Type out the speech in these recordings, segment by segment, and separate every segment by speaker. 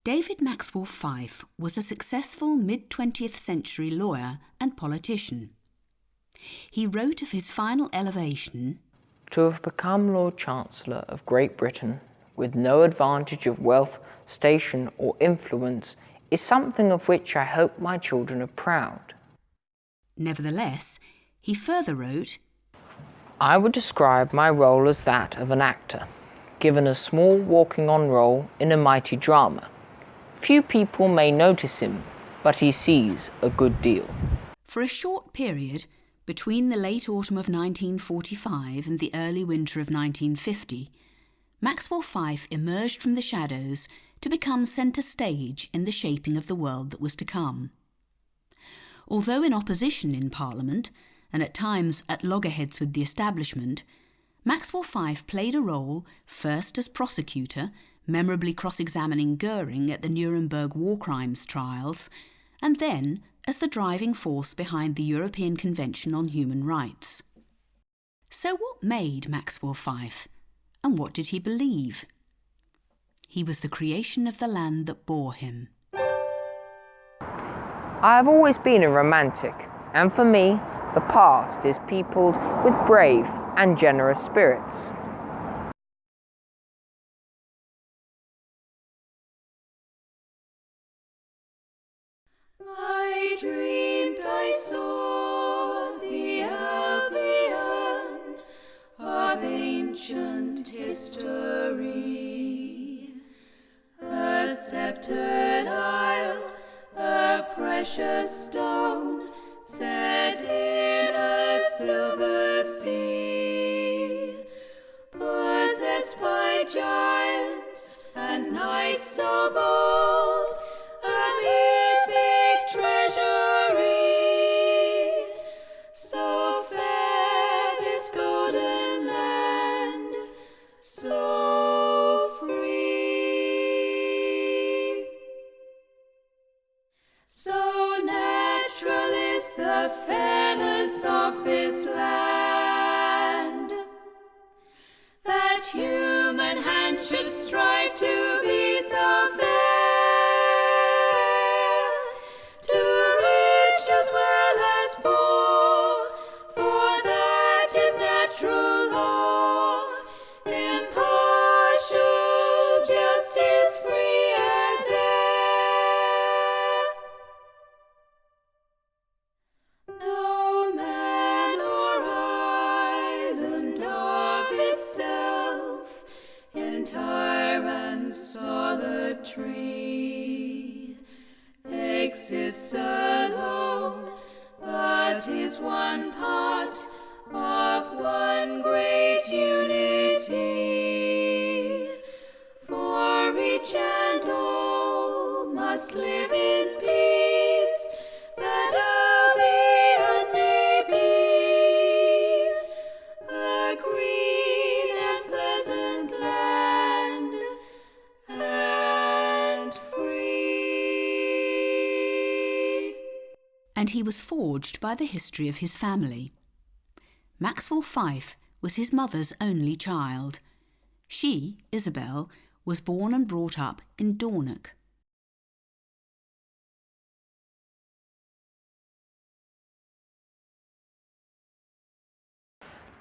Speaker 1: David Maxwell Fyfe was a successful mid-20th century lawyer and politician. He wrote of his final elevation,
Speaker 2: "To have become Lord Chancellor of Great Britain with no advantage of wealth, station or influence is something of which I hope my children are proud."
Speaker 1: Nevertheless, he further wrote,
Speaker 2: "I would describe my role as that of an actor, given a small walking-on role in a mighty drama. Few people may notice him, but he sees a good deal."
Speaker 1: For a short period, between the late autumn of 1945 and the early winter of 1950, Maxwell Fyfe emerged from the shadows to become centre stage in the shaping of the world that was to come. Although in opposition in Parliament, and at times at loggerheads with the establishment, Maxwell Fyfe played a role first as prosecutor, memorably cross-examining Goering at the Nuremberg war crimes trials, and then as the driving force behind the European Convention on Human Rights. So what made Maxwell Fyfe, and what did he believe? He was the creation of the land that bore him.
Speaker 2: I have always been a romantic, and for me, the past is peopled with brave and generous spirits.
Speaker 3: I dreamed I saw the Albion of ancient history, a sceptred isle, a precious stone set in a silver sea, possessed by giants and knights so bold, a mythic treasury. So fair this golden land, so free. So natural is the fairness of this land, that human hand should strive to be so fair, to rich as well as poor, for that is natural law, impartial justice, free as air. No man or island of itself, entire and solitary, exists alone, but is one part of one great unity. For each and all must live in peace, that Albion may be a green and pleasant land, and free.
Speaker 1: And he was forged by the history of his family. Maxwell Fyfe was his mother's only child. She, Isabel, was born and brought up in Dornoch.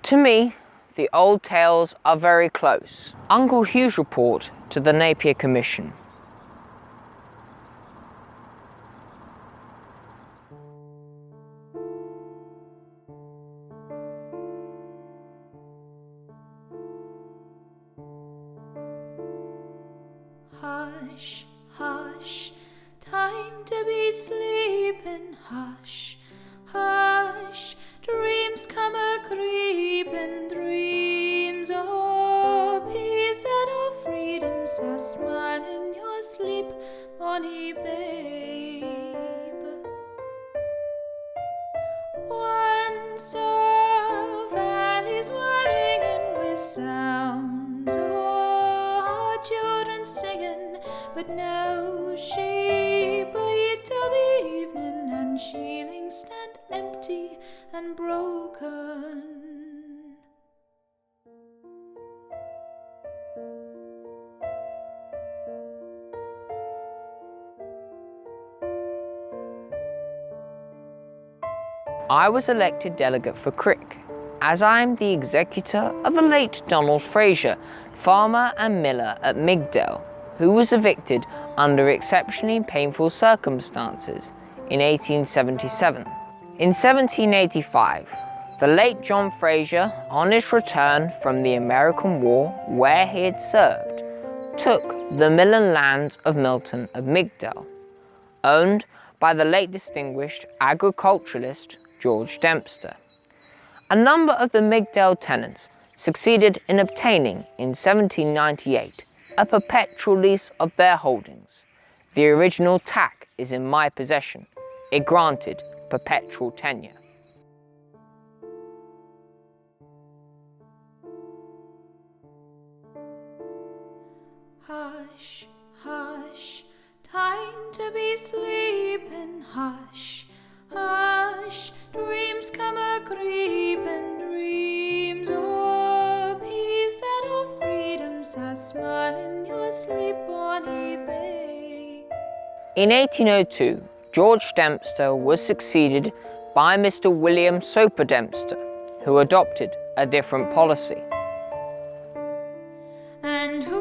Speaker 2: To me, the old tales are very close. Uncle Hugh's report to the Napier Commission.
Speaker 3: Hush, hush, time to be sleeping. Hush, hush, dreams come a-creeping, dreams of peace and of freedom. So smile in your sleep, bonny babe. Once our valleys were ringing with sounds of our children singing, but now sheep bleat till the evening, and sheilings stand empty and broken.
Speaker 2: I was elected delegate for Crick, as I am the executor of a late Donald Fraser, farmer and miller at Migdale, who was evicted under exceptionally painful circumstances in 1877. In 1785, the late John Fraser, on his return from the American War where he had served, took the mill and lands of Milton of Migdale, owned by the late distinguished agriculturalist George Dempster. A number of the Migdale tenants succeeded in obtaining in 1798 a perpetual lease of their holdings. The original tack is in my possession. It granted perpetual tenure.
Speaker 3: Hush, hush, time to be sleeping. Hush, hush, dreams come a-creeping, dreams of peace and of freedom. So smile in your sleep, bonny babe.
Speaker 2: In 1802, George Dempster was succeeded by Mr. William Soper Dempster, who adopted a different policy.
Speaker 3: And who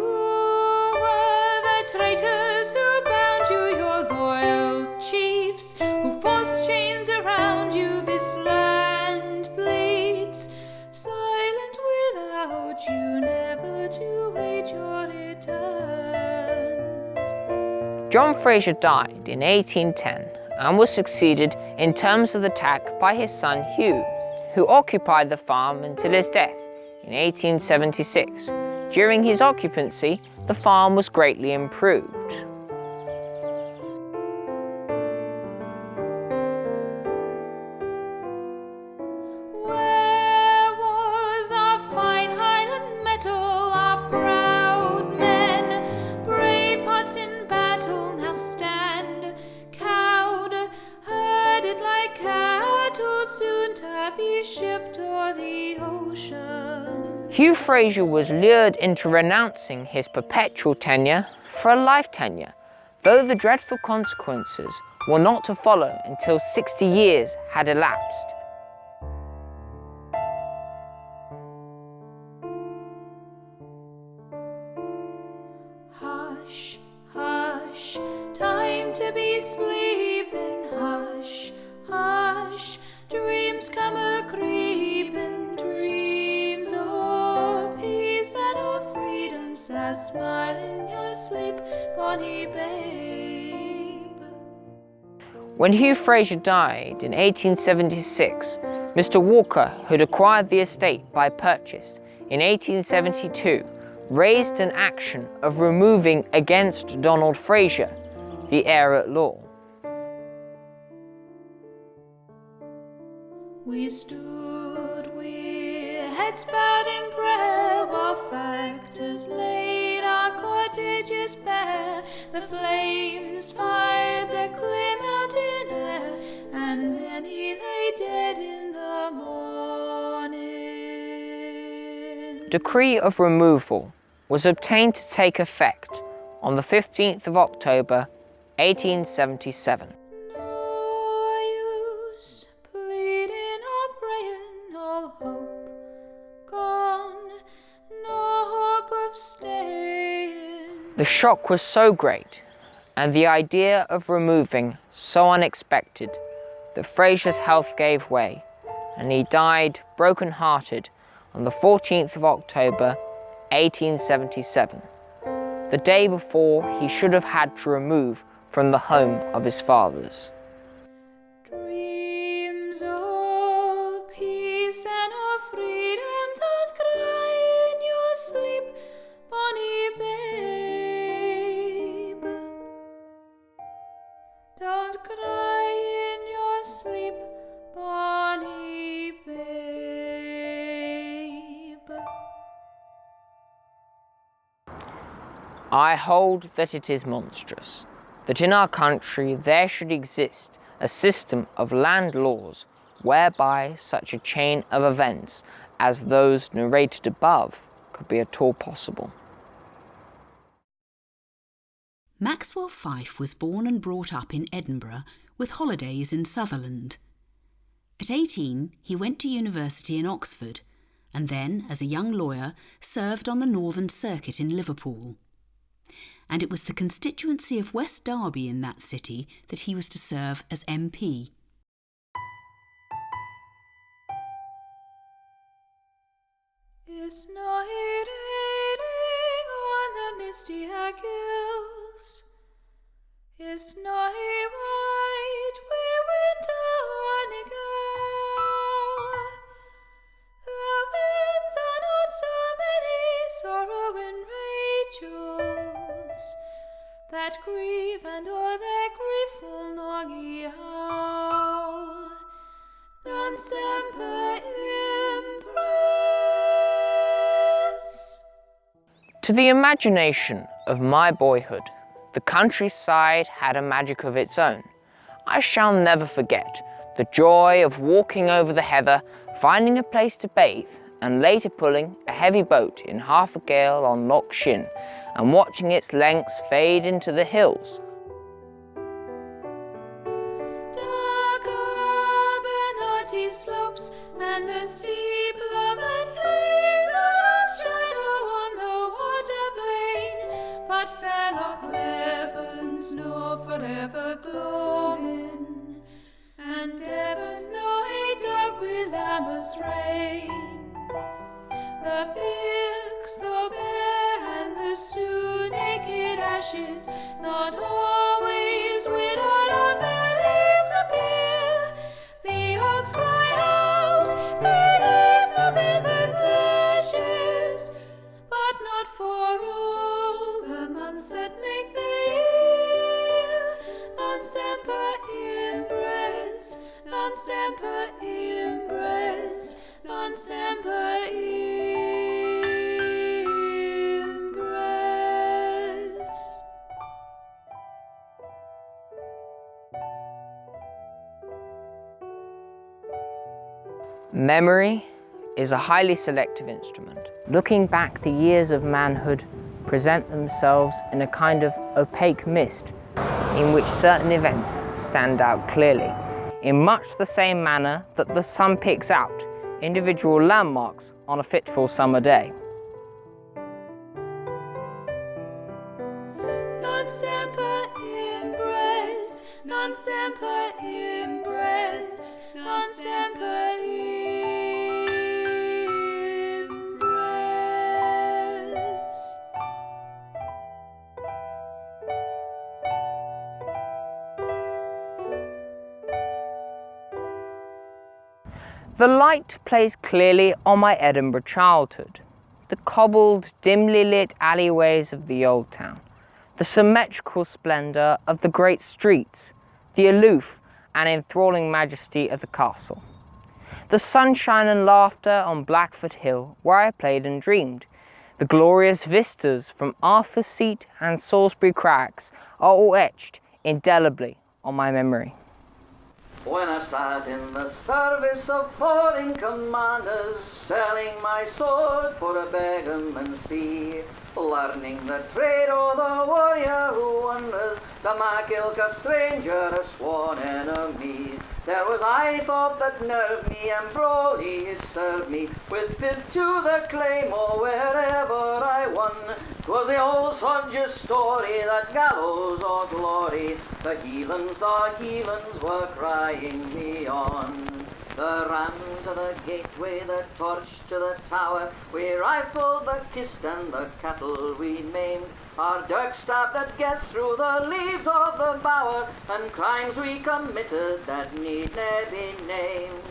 Speaker 3: were the traitors who bound you, your loyal chiefs, who forced chains around you? This land bleeds, silent without you, never to wait your return.
Speaker 2: John Fraser died in 1810 and was succeeded in terms of the tack by his son Hugh, who occupied the farm until his death in 1876. During his occupancy, the farm was greatly improved.
Speaker 3: Where was our fine Highland metal, our proud men, brave hearts in battle now stand, cowed, herded like cattle, soon to be shipped o'er the ocean?
Speaker 2: Hugh Fraser was lured into renouncing his perpetual tenure for a life tenure, though the dreadful consequences were not to follow until 60 years had elapsed.
Speaker 3: Hush, hush, time to be sleeping. Hush, hush, dreams come a-creeping, dreams of peace and of freedom. So smile in your sleep, bonny babe.
Speaker 2: When Hugh Fraser died in 1876, Mr. Walker, who'd acquired the estate by purchase in 1872, raised an action of removing against Donald Fraser, the heir at law.
Speaker 3: We stood with heads bowed in prayer, while factors laid our cottages bare. The flames fired the clear mountain air, and many lay dead in the morning.
Speaker 2: Decree of removal was obtained to take effect on the 15th of October, 1877.
Speaker 3: No use pleading or praying, all hope gone, no hope of staying.
Speaker 2: The shock was so great, and the idea of removing so unexpected, that Fraser's health gave way, and he died broken-hearted on the 14th of October, 1877, the day before he should have had to remove from the home of his fathers.
Speaker 3: Dreams of peace and of freedom, don't cry in your sleep, bonny babe. Don't cry in your sleep, bonny babe.
Speaker 2: I hold that it is monstrous that in our country there should exist a system of land laws whereby such a chain of events as those narrated above could be at all possible.
Speaker 1: Maxwell Fyfe was born and brought up in Edinburgh with holidays in Sutherland. At 18, he went to university in Oxford, and then, as a young lawyer, served on the Northern Circuit in Liverpool. And it was the constituency of West Derby in that city that he was to serve as MP.
Speaker 3: It's not raining on the misty hills. It's not white where winter running out. The winds are not so many, sorrow and Rachels, that grieve and o'er their grief will not ye howl. Non semper impress.
Speaker 2: To the imagination of my boyhood, the countryside had a magic of its own. I shall never forget the joy of walking over the heather, finding a place to bathe, and later pulling a heavy boat in half a gale on Loch Shin, and watching its lengths fade into the hills.
Speaker 3: Dark Abernathy slopes and the steep Lomond face of shadow on the water plain, but fair Loch Leven's no forever gloaming, and Devon's no a dark Willam's rain. The Picts, the bare and the Sioux naked ashes, not always withered of their leaves appear. The oaks cry out beneath November's lashes, but not for all the months that make the year. Non semper impress, non semper impress, non semper impress.
Speaker 2: Memory is a highly selective instrument. Looking back, the years of manhood present themselves in a kind of opaque mist in which certain events stand out clearly, in much the same manner that the sun picks out individual landmarks on a fitful summer day.
Speaker 3: Non semper impress, non semper impress, non semper impress.
Speaker 2: The light plays clearly on my Edinburgh childhood, the cobbled, dimly lit alleyways of the old town, the symmetrical splendour of the great streets, the aloof and enthralling majesty of the castle, the sunshine and laughter on Blackford Hill where I played and dreamed, the glorious vistas from Arthur's Seat and Salisbury Crags are all etched indelibly on my memory.
Speaker 4: When I sat in the service of foreign commanders, selling my sword for a beggarman's fee, learning the trade of the warrior who wanders, the Mackilk a stranger, a sworn enemy. There was I thought that nerved me, and Brody served me, with fit to the claymore wherever I won. 'Twas the old soldier's story, that gallows or glory, the heathens were crying me on. The ram to the gateway, the torch to the tower, we rifled the kist and the cattle we maimed. Our dirk stabbed that gets through the leaves of the bower, and crimes we committed that need ne'er be named.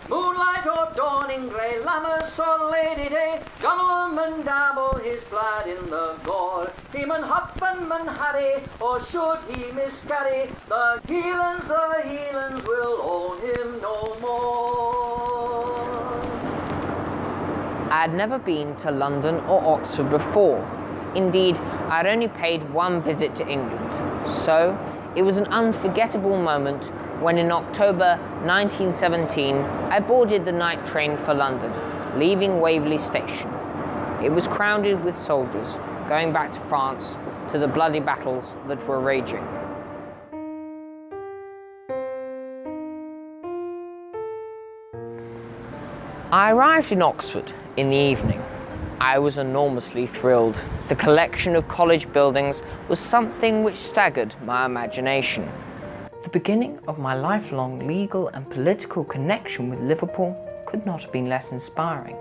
Speaker 4: Moonlight or dawning grey, Lammas or Lady Day, John Ullman dabble his blood in the gore. He mun hop and mun harry, or should he miscarry, the Heathens will own him no more.
Speaker 2: I had never been to London or Oxford before. Indeed, I had only paid one visit to England. So, it was an unforgettable moment when in October 1917, I boarded the night train for London, leaving Waverley Station. It was crowded with soldiers going back to France to the bloody battles that were raging. I arrived in Oxford in the evening. I was enormously thrilled. The collection of college buildings was something which staggered my imagination. The beginning of my lifelong legal and political connection with Liverpool could not have been less inspiring.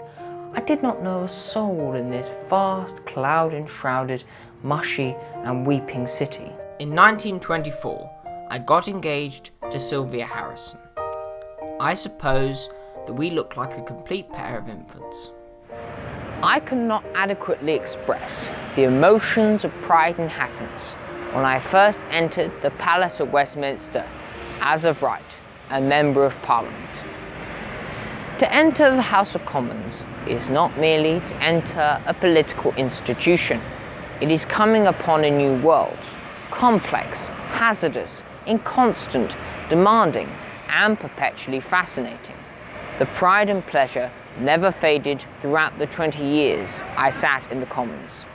Speaker 2: I did not know a soul in this vast, cloud-enshrouded, mushy and weeping city. In 1924, I got engaged to Sylvia Harrison. I suppose that we looked like a complete pair of infants. I cannot adequately express the emotions of pride and happiness when I first entered the Palace at Westminster as of right, a Member of Parliament. To enter the House of Commons is not merely to enter a political institution. It is coming upon a new world, complex, hazardous, inconstant, demanding, and perpetually fascinating. The pride and pleasure never faded throughout the 20 years I sat in the Commons.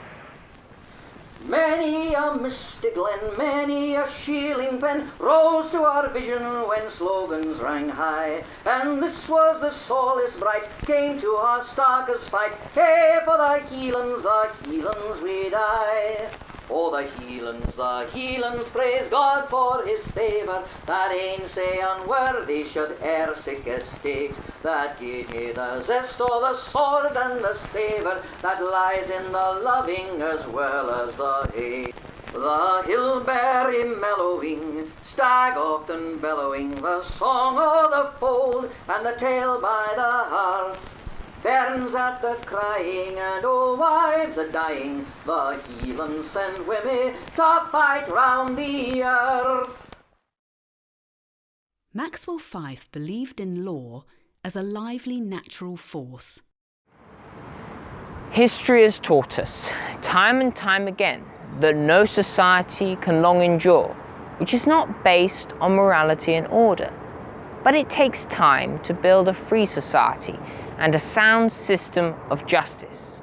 Speaker 4: Many a misty glen, many a shieling pen rose to our vision when slogans rang high. And this was the solace bright came to our starkest fight. Hey, for the Hielands we die. Oh, the Hielands, praise God for his favour, that ane sae unworthy should e'er sick estate, that gave me the zest o' the sword and the savour, that lies in the loving as well as the hate. The hillberry mellowing, stag often bellowing, the song o' the fold, and the tale by the hearth, bairns at the crying and old wives a dying, the Hielands send women to fight round the earth.
Speaker 1: Maxwell Fyfe believed in law as a lively natural force.
Speaker 2: History has taught us, time and time again, that no society can long endure which is not based on morality and order. But it takes time to build a free society and a sound system of justice.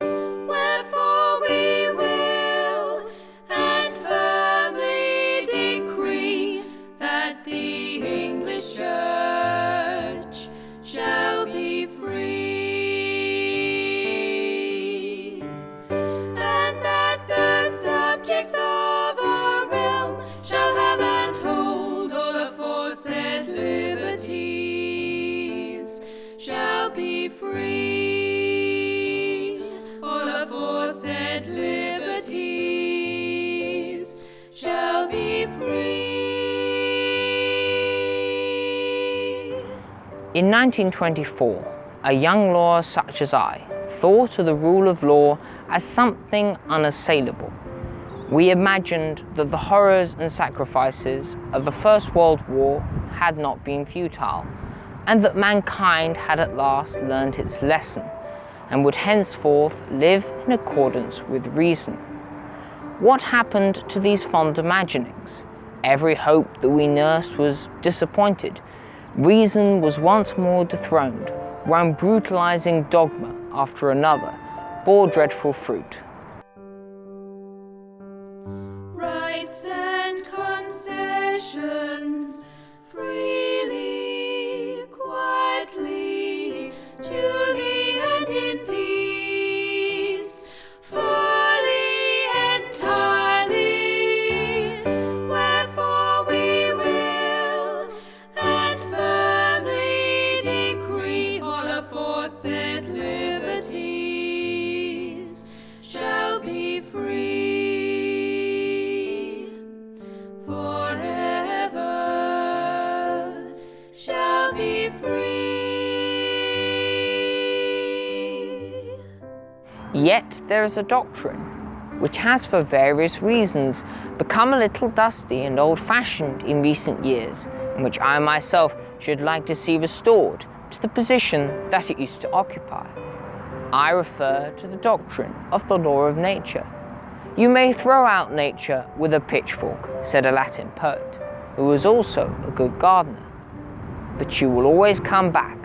Speaker 3: Wherefore we will and firmly decree that the English Church shall be free, and that the subjects of our realm shall have and hold all aforesaid liberties shall be free, all aforesaid liberties shall be free.
Speaker 2: In 1924, a young lawyer such as I thought of the rule of law as something unassailable. We imagined that the horrors and sacrifices of the First World War had not been futile, and that mankind had at last learnt its lesson, and would henceforth live in accordance with reason. What happened to these fond imaginings? Every hope that we nursed was disappointed. Reason was once more dethroned. One brutalizing dogma after another bore dreadful fruit.
Speaker 3: Rights and concessions freely, quietly, duly and in peace, fully, entirely. Wherefore we will and firmly decree all aforesaid liberties shall be free, forever shall be free.
Speaker 2: Yet there is a doctrine which has for various reasons become a little dusty and old-fashioned in recent years, and which I myself should like to see restored to the position that it used to occupy. I refer to the doctrine of the law of nature. You may throw out nature with a pitchfork, said a Latin poet, who was also a good gardener, but you will always come back